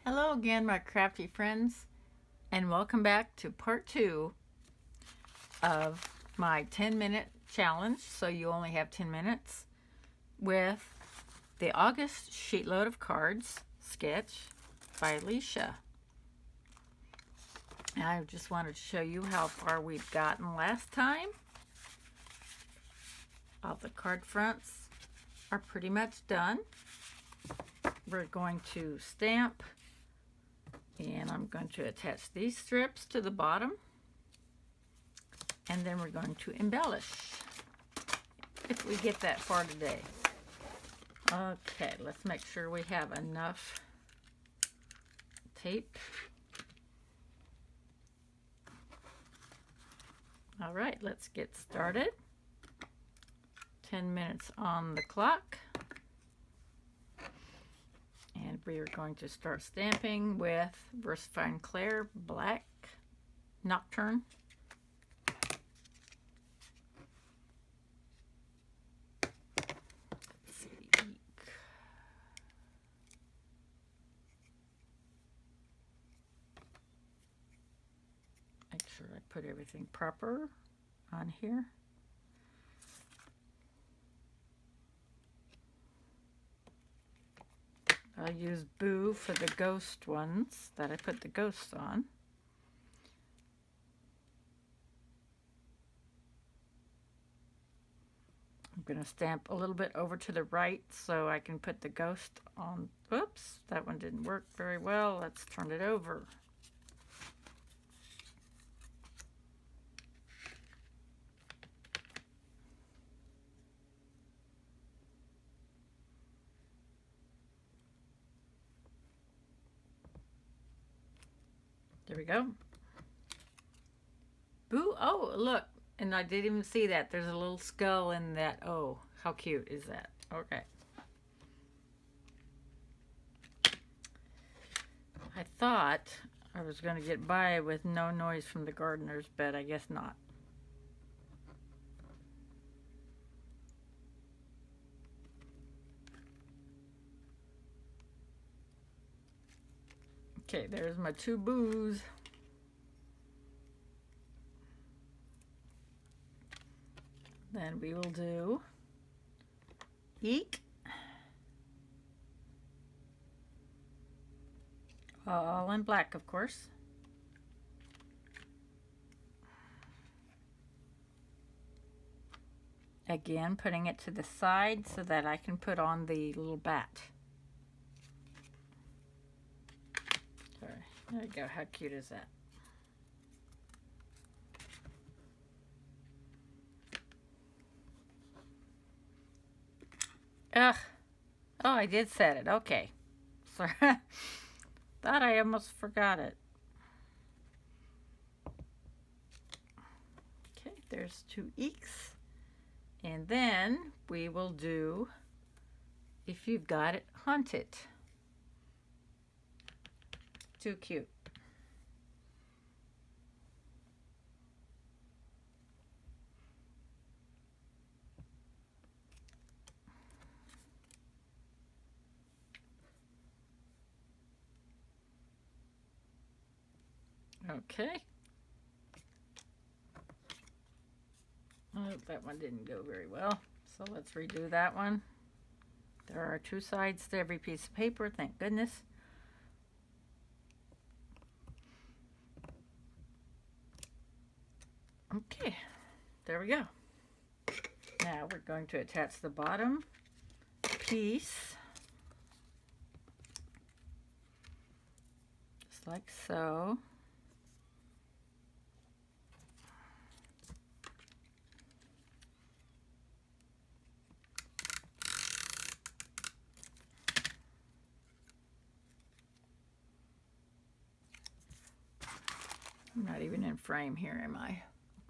Hello again, my crafty friends, and welcome back to part 2 of my 10-minute challenge. So you only have 10 minutes with the August Sheetload of Cards sketch by Alicia. And I just wanted to show you how far we've gotten last time. All the card fronts are pretty much done. We're going to stamp, and I'm going to attach these strips to the bottom, and then we're going to embellish if we get that far today. Okay, let's make sure we have enough tape. All right, let's get started. 10 minutes on the clock. And we are going to start stamping with VersaFine Clair Black Nocturne. Let's see. Make sure I put everything proper on here. I'll use Boo for the ghost ones that I put the ghosts on. I'm going to stamp a little bit over to the right so I can put the ghost on. Oops, that one didn't work very well. Let's turn it over. There we go. Boo, oh, look, and I didn't even see that. There's a little skull in that. Oh, how cute is that? Okay. I thought I was going to get by with no noise from the gardener's bed. I guess not. Okay, there's my two boos. Then we will do Eek. All in black, of course. Again, putting it to the side so that I can put on the little bat. Sorry, there you go. How cute is that? Ugh. Oh, I did set it. Okay. Sorry. Thought I almost forgot it. Okay, there's two eeks. And then we will do, if you've got it, hunt it. Too cute. Okay. Oh, that one didn't go very well. So let's redo that one. There are two sides to every piece of paper, thank goodness. Okay, there we go. Now we're going to attach the bottom piece, just like so. I'm not even in frame here, am I?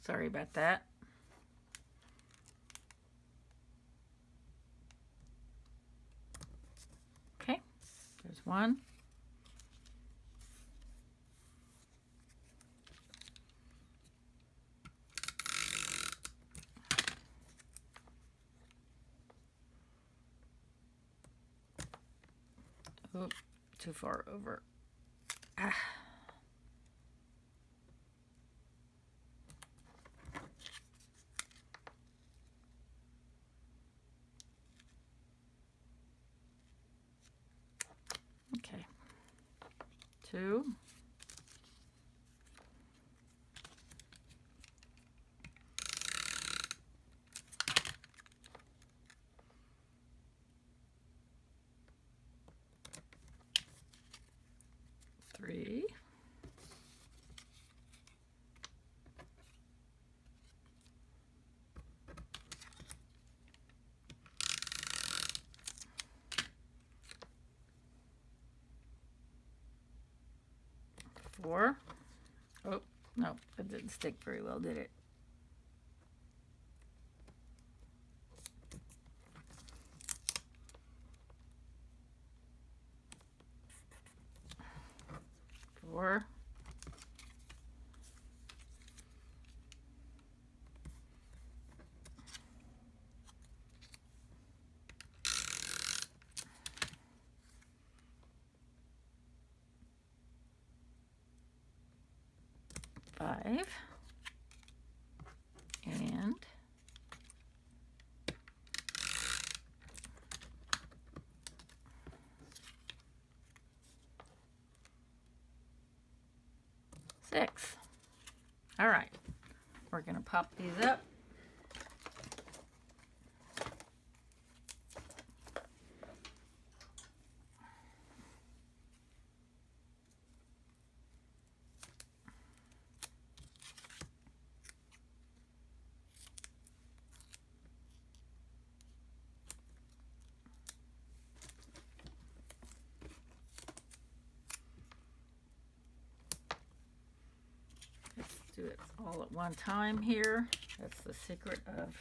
Sorry about that. Okay, there's one. Oop, too far over. Ah. Okay. 2. 3. 4. Oh, no, that didn't stick very well, did it? 4. 5. And 6. All right, we're going to pop these up. Let's do it all at one time here. That's the secret of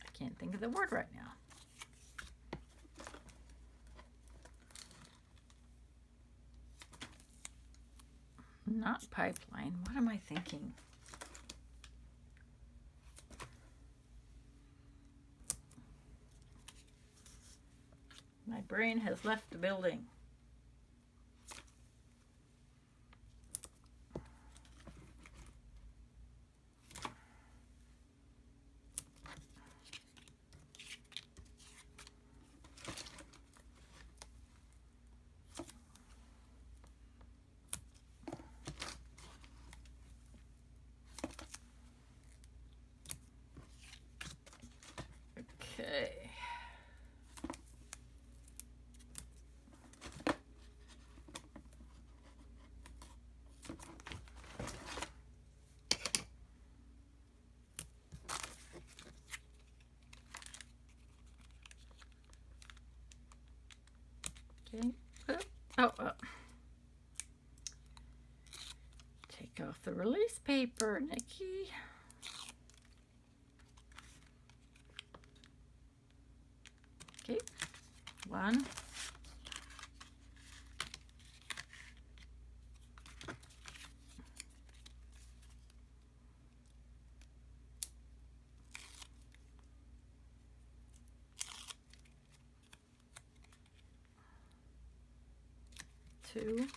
I can't think of the word right now. Not pipeline. What am I thinking? My brain has left the building. Okay. Okay. Oh. Take off the release paper, Nikki. Okay. 1. 2.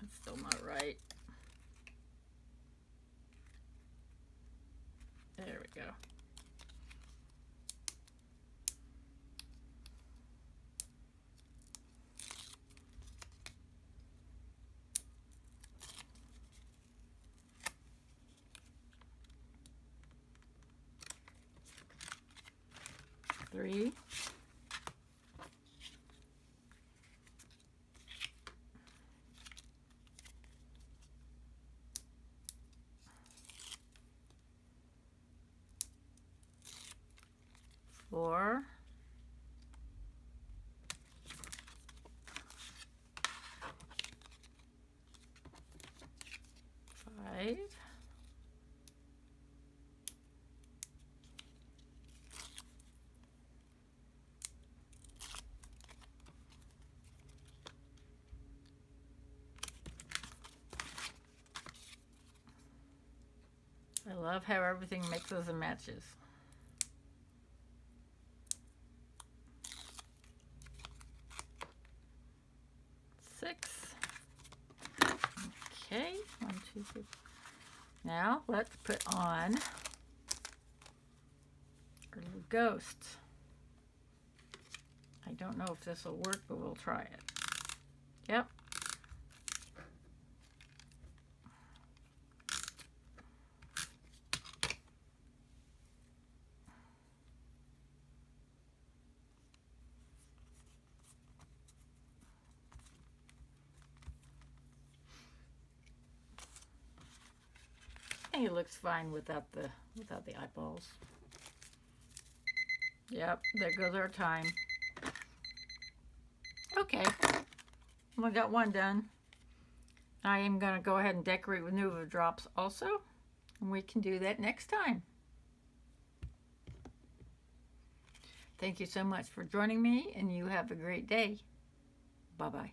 That's still not right. There we go. Three. 4. 5. love how everything mixes and matches. Six. Okay, 1, 2, 3. Now let's put on our little ghost. I don't know if this will work, but we'll try it. Yep. I think it looks fine without the eyeballs. Yep, there goes our time. Okay, we got one done. I am going to go ahead and decorate with Nuva drops also, and we can do that next time. Thank you so much for joining me, and you have a great day. Bye-bye.